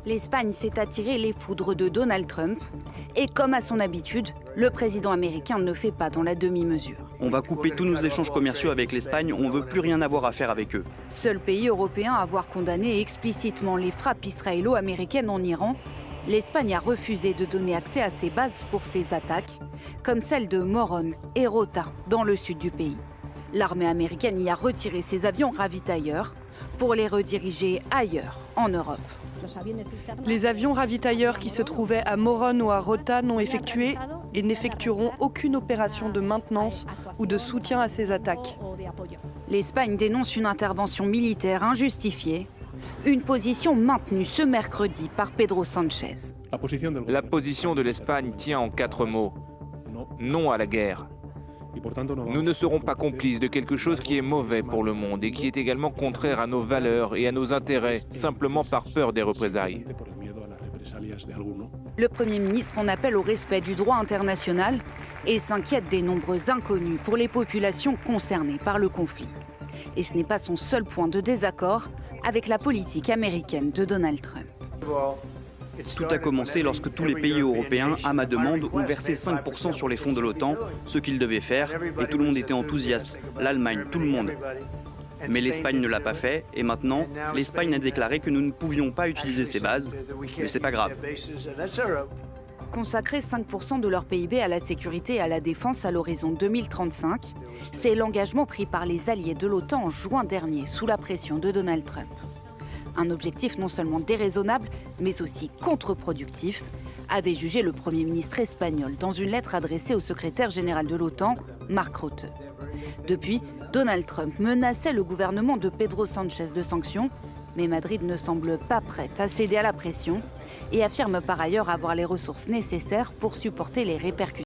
L'Espagne s'est attiré les foudres de Donald Trump. Et comme à son habitude, le président américain ne fait pas dans la demi-mesure. On va couper tous nos échanges commerciaux avec l'Espagne, on ne veut plus rien avoir à faire avec eux. Seul pays européen à avoir condamné explicitement les frappes israélo-américaines en Iran, l'Espagne a refusé de donner accès à ses bases pour ses attaques, comme celle de Morón et Rota, dans le sud du pays. L'armée américaine y a retiré ses avions ravitailleurs pour les rediriger ailleurs, en Europe. Les avions ravitailleurs qui se trouvaient à Morón ou à Rota n'ont effectué et n'effectueront aucune opération de maintenance ou de soutien à ces attaques. L'Espagne dénonce une intervention militaire injustifiée, une position maintenue ce mercredi par Pedro Sánchez. La position de l'Espagne tient en 4 mots. Non à la guerre. Nous ne serons pas complices de quelque chose qui est mauvais pour le monde et qui est également contraire à nos valeurs et à nos intérêts, simplement par peur des représailles. Le Premier ministre en appelle au respect du droit international et s'inquiète des nombreux inconnus pour les populations concernées par le conflit. Et ce n'est pas son seul point de désaccord avec la politique américaine de Donald Trump. Tout a commencé lorsque tous les pays européens, à ma demande, ont versé 5% sur les fonds de l'OTAN, ce qu'ils devaient faire, et tout le monde était enthousiaste. L'Allemagne, tout le monde. Mais l'Espagne ne l'a pas fait, et maintenant, l'Espagne a déclaré que nous ne pouvions pas utiliser ces bases, mais c'est pas grave. Consacrer 5% de leur PIB à la sécurité et à la défense à l'horizon 2035, c'est l'engagement pris par les alliés de l'OTAN en juin dernier, sous la pression de Donald Trump. Un objectif non seulement déraisonnable, mais aussi contre-productif, avait jugé le Premier ministre espagnol dans une lettre adressée au secrétaire général de l'OTAN, Mark Rutte. Depuis, Donald Trump menaçait le gouvernement de Pedro Sánchez de sanctions, mais Madrid ne semble pas prête à céder à la pression et affirme par ailleurs avoir les ressources nécessaires pour supporter les répercussions.